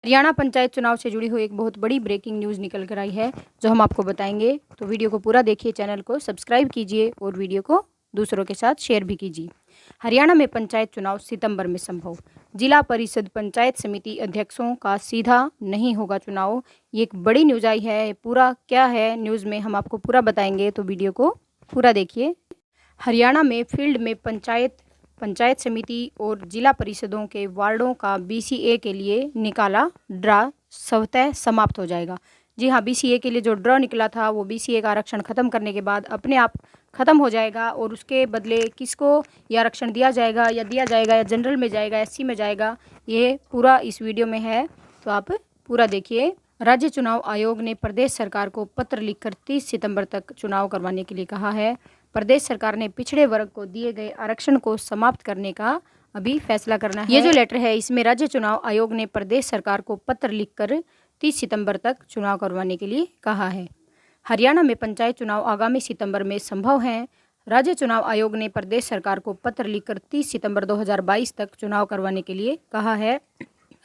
हरियाणा पंचायत चुनाव से जुड़ी हुई एक बहुत बड़ी ब्रेकिंग न्यूज़ निकल कर आई है, जो हम आपको बताएंगे। तो वीडियो को पूरा देखिए, चैनल को सब्सक्राइब कीजिए और वीडियो को दूसरों के साथ शेयर भी कीजिए। हरियाणा में पंचायत चुनाव सितंबर में संभव। जिला परिषद पंचायत समिति अध्यक्षों का सीधा नहीं होगा चुनाव। ये एक बड़ी न्यूज़ आई है। पूरा क्या है न्यूज़ में हम आपको पूरा बताएंगे, तो वीडियो को पूरा देखिए। हरियाणा में फील्ड में पंचायत समिति और जिला परिषदों के वार्डों का बीसीए के लिए निकाला ड्रा स्वतः समाप्त हो जाएगा। जी हाँ, बीसीए के लिए जो ड्रा निकला था वो बीसीए का आरक्षण खत्म करने के बाद अपने आप खत्म हो जाएगा और उसके बदले किसको ये आरक्षण दिया जाएगा या जनरल में जाएगा, एससी में जाएगा, ये पूरा इस वीडियो में है, तो आप पूरा देखिए। राज्य चुनाव आयोग ने प्रदेश सरकार को पत्र लिखकर 30 सितंबर तक चुनाव करवाने के लिए कहा है। प्रदेश सरकार ने पिछड़े वर्ग को दिए गए आरक्षण को समाप्त करने का अभी फैसला करना है। ये जो लेटर है, इसमें राज्य चुनाव आयोग ने प्रदेश सरकार को पत्र लिखकर 30 सितंबर तक चुनाव करवाने के लिए कहा है। हरियाणा में पंचायत चुनाव आगामी सितंबर में संभव है। राज्य चुनाव आयोग ने प्रदेश सरकार को पत्र लिखकर 30 सितंबर 2022 तक चुनाव करवाने के लिए कहा है।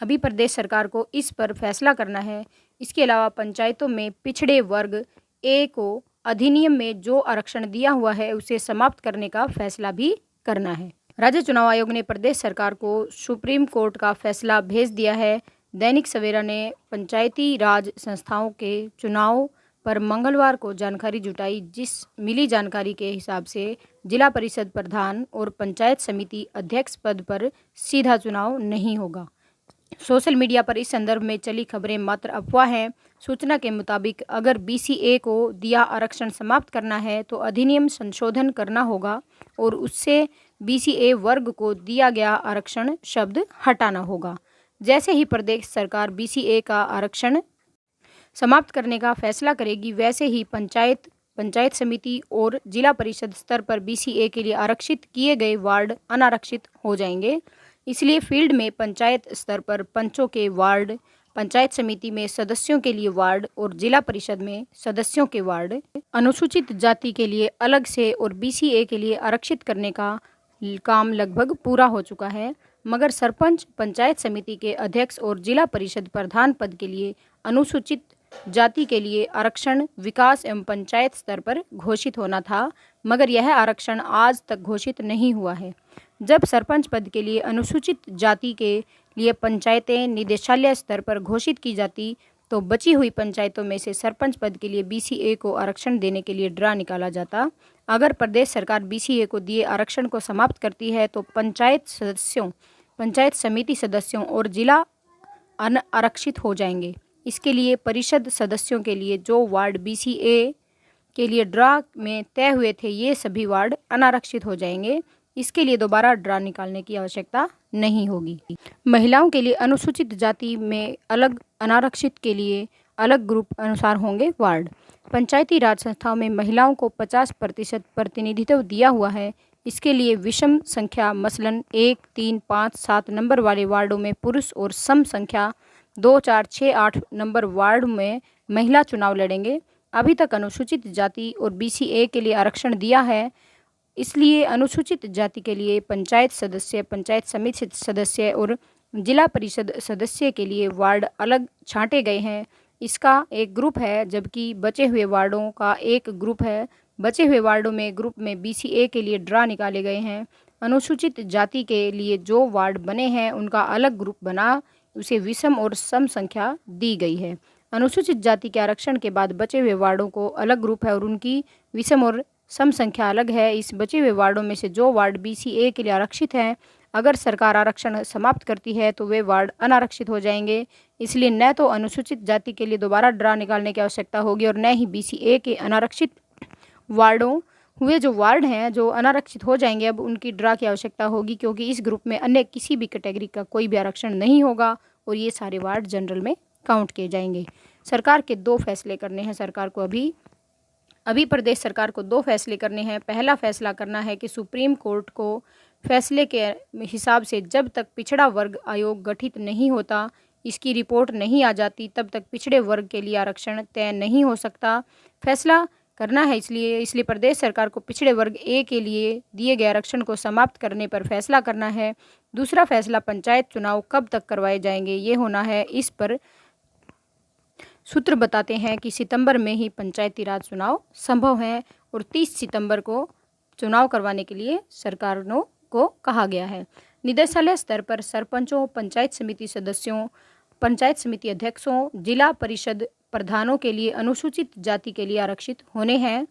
अभी प्रदेश सरकार को इस पर फैसला करना है। इसके अलावा पंचायतों में पिछड़े वर्ग ए को अधिनियम में जो आरक्षण दिया हुआ है उसे समाप्त करने का फैसला भी करना है। राज्य चुनाव आयोग ने प्रदेश सरकार को सुप्रीम कोर्ट का फैसला भेज दिया है। दैनिक सवेरा ने पंचायती राज संस्थाओं के चुनाव पर मंगलवार को जानकारी जुटाई, जिस मिली जानकारी के हिसाब से जिला परिषद प्रधान और पंचायत समिति अध्यक्ष पद पर सीधा चुनाव नहीं होगा। सोशल मीडिया पर इस संदर्भ में चली खबरें मात्र अफवाह हैं। सूचना के मुताबिक अगर बीसीए को दिया आरक्षण समाप्त करना है तो अधिनियम संशोधन करना होगा और उससे बीसीए वर्ग को दिया गया आरक्षण शब्द हटाना होगा। जैसे ही प्रदेश सरकार बीसीए का आरक्षण समाप्त करने का फैसला करेगी, वैसे ही पंचायत समिति और जिला परिषद स्तर पर बीसीए के लिए आरक्षित किए गए वार्ड अनारक्षित हो जाएंगे। इसलिए फील्ड में पंचायत स्तर पर पंचों के वार्ड, पंचायत समिति में सदस्यों के लिए वार्ड और जिला परिषद में सदस्यों के वार्ड अनुसूचित जाति के लिए अलग से और बीसीए के लिए आरक्षित करने का काम लगभग पूरा हो चुका है। मगर सरपंच, पंचायत समिति के अध्यक्ष और जिला परिषद प्रधान पद के लिए अनुसूचित जाति के लिए आरक्षण विकास एवं पंचायत स्तर पर घोषित होना था, मगर यह आरक्षण आज तक घोषित नहीं हुआ है। जब सरपंच पद के लिए अनुसूचित जाति के लिए पंचायतें निदेशालय स्तर पर घोषित की जाती, तो बची हुई पंचायतों में से सरपंच पद के लिए बीसीए को आरक्षण देने के लिए ड्रा निकाला जाता। अगर प्रदेश सरकार बीसीए को दिए आरक्षण को समाप्त करती है तो पंचायत समिति सदस्यों और जिला अनारक्षित हो जाएंगे। इसके लिए परिषद सदस्यों के लिए जो वार्ड बीसीए के लिए ड्रा में तय हुए थे, ये सभी वार्ड अनारक्षित हो जाएंगे। इसके लिए दोबारा ड्रा निकालने की आवश्यकता नहीं होगी। महिलाओं के लिए अनुसूचित जाति में अलग, अनारक्षित के लिए अलग ग्रुप अनुसार होंगे वार्ड। पंचायती राज संस्थाओं में महिलाओं को 50% प्रतिनिधित्व दिया हुआ है। इसके लिए विषम संख्या मसलन 1, 3, 5, 7 नंबर वाले वार्डों में पुरुष और सम संख्या 2, 4, 6, 8 नंबर वार्ड में महिला चुनाव लड़ेंगे। अभी तक अनुसूचित जाति और बीसीए के लिए आरक्षण दिया है, इसलिए अनुसूचित जाति के लिए पंचायत सदस्य, पंचायत समिति सदस्य और जिला परिषद सदस्य के लिए वार्ड अलग छांटे गए हैं। इसका एक ग्रुप है, जबकि बचे हुए वार्डों का एक ग्रुप है। बचे हुए वार्डों में ग्रुप में बीसीए के लिए ड्रा निकाले गए हैं। अनुसूचित जाति के लिए जो वार्ड बने हैं उनका अलग ग्रुप बना, उसे विषम और सम संख्या दी गई है। अनुसूचित जाति के आरक्षण के बाद बचे हुए वार्डों को अलग ग्रुप है और उनकी विषम और सम संख्या अलग है। इस बचे हुए वार्डों में से जो वार्ड बीसीए के लिए आरक्षित हैं, अगर सरकार आरक्षण समाप्त करती है तो वे वार्ड अनारक्षित हो जाएंगे। इसलिए न तो अनुसूचित जाति के लिए दोबारा ड्रा निकालने की आवश्यकता होगी और न ही बीसीए के अनारक्षित वार्डों हुए जो वार्ड हैं जो अनारक्षित हो जाएंगे, अब उनकी ड्रा की आवश्यकता होगी, क्योंकि इस ग्रुप में अन्य किसी भी कैटेगरी का कोई भी आरक्षण नहीं होगा और ये सारे वार्ड जनरल में काउंट किए जाएंगे। सरकार के 2 फैसले करने हैं। सरकार को अभी प्रदेश सरकार को 2 फैसले करने हैं। पहला फैसला करना है कि सुप्रीम कोर्ट को फैसले के हिसाब से जब तक पिछड़ा वर्ग आयोग गठित नहीं होता, इसकी रिपोर्ट नहीं आ जाती, तब तक पिछड़े वर्ग के लिए आरक्षण तय नहीं हो सकता। फैसला करना है। इसलिए प्रदेश सरकार को पिछड़े वर्ग ए के लिए दिए गए आरक्षण को समाप्त करने पर फैसला करना है। दूसरा फैसला, पंचायत चुनाव कब तक करवाए जाएंगे, ये होना है। इस पर सूत्र बताते हैं कि सितंबर में ही पंचायती राज चुनाव संभव है और 30 सितंबर को चुनाव करवाने के लिए सरकारों को कहा गया है। निदेशालय स्तर पर सरपंचों, पंचायत समिति सदस्यों, पंचायत समिति अध्यक्षों, जिला परिषद प्रधानों के लिए अनुसूचित जाति के लिए आरक्षित होने हैं।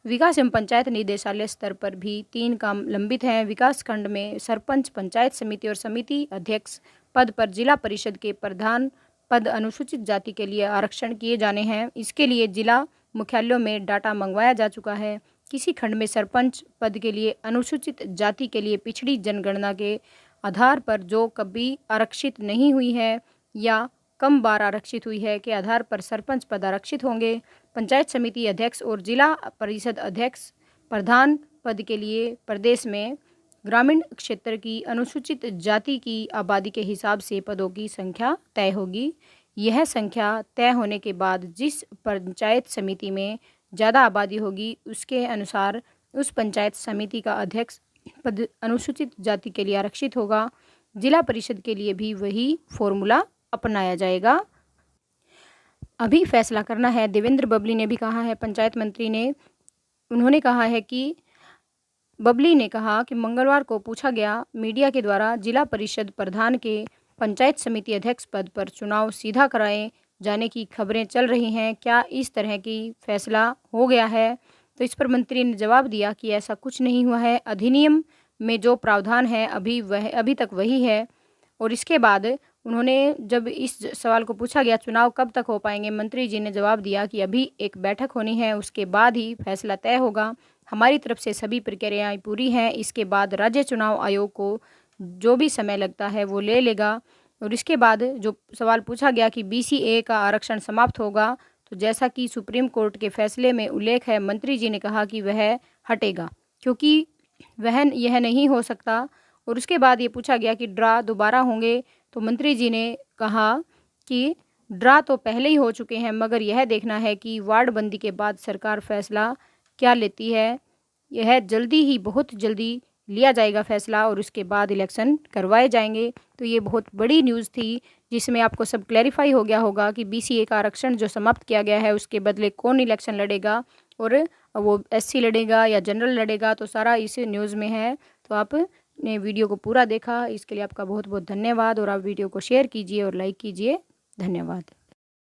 विकास एवं पंचायत निदेशालय स्तर पर भी 3 काम लंबित हैं। विकास खंड में सरपंच, पंचायत समिति और समिति अध्यक्ष पद पर जिला परिषद के प्रधान पद अनुसूचित जाति के लिए आरक्षण किए जाने हैं। इसके लिए जिला मुख्यालयों में डाटा मंगवाया जा चुका है। किसी खंड में सरपंच पद के लिए अनुसूचित जाति के लिए पिछड़ी जनगणना के आधार पर जो कभी आरक्षित नहीं हुई है या कम बार आरक्षित हुई है के आधार पर सरपंच पद आरक्षित होंगे। पंचायत समिति अध्यक्ष और जिला परिषद अध्यक्ष प्रधान पद के लिए प्रदेश में ग्रामीण क्षेत्र की अनुसूचित जाति की आबादी के हिसाब से पदों की संख्या तय होगी। यह संख्या तय होने के बाद जिस पंचायत समिति में ज़्यादा आबादी होगी उसके अनुसार उस पंचायत समिति का अध्यक्ष पद अनुसूचित जाति के लिए आरक्षित होगा। जिला परिषद के लिए भी वही फॉर्मूला अपनाया जाएगा। अभी फैसला करना है। देवेंद्र बबली ने भी कहा है, पंचायत मंत्री ने, उन्होंने कहा है कि बबली ने कहा कि मंगलवार को पूछा गया मीडिया के द्वारा जिला परिषद प्रधान के पंचायत समिति अध्यक्ष पद पर चुनाव सीधा कराए जाने की खबरें चल रही हैं, क्या इस तरह की फैसला हो गया है? तो इस पर मंत्री ने जवाब दिया कि ऐसा कुछ नहीं हुआ है। अधिनियम में जो प्रावधान है अभी तक वही है। और इसके बाद उन्होंने, जब इस सवाल को पूछा गया चुनाव कब तक हो पाएंगे, मंत्री जी ने जवाब दिया कि अभी एक बैठक होनी है, उसके बाद ही फैसला तय होगा। हमारी तरफ से सभी प्रक्रियाएं पूरी हैं। इसके बाद राज्य चुनाव आयोग को जो भी समय लगता है वो ले लेगा। और इसके बाद जो सवाल पूछा गया कि BCA का आरक्षण समाप्त होगा, तो जैसा कि सुप्रीम कोर्ट के फैसले में उल्लेख है, मंत्री जी ने कहा कि वह हटेगा क्योंकि वह यह नहीं हो सकता। और उसके बाद ये पूछा गया कि ड्रा दोबारा होंगे, तो मंत्री जी ने कहा कि ड्रा तो पहले ही हो चुके हैं, मगर यह देखना है कि वार्ड बंदी के बाद सरकार फैसला क्या लेती है। यह जल्दी ही, बहुत जल्दी लिया जाएगा फैसला और उसके बाद इलेक्शन करवाए जाएंगे। तो ये बहुत बड़ी न्यूज़ थी जिसमें आपको सब क्लैरिफाई हो गया होगा कि BCA का आरक्षण जो समाप्त किया गया है उसके बदले कौन इलेक्शन लड़ेगा और वो SC लड़ेगा या जनरल लड़ेगा, तो सारा इस न्यूज़ में है। तो आपने वीडियो को पूरा देखा, इसके लिए आपका बहुत बहुत धन्यवाद। और आप वीडियो को शेयर कीजिए और लाइक कीजिए। धन्यवाद।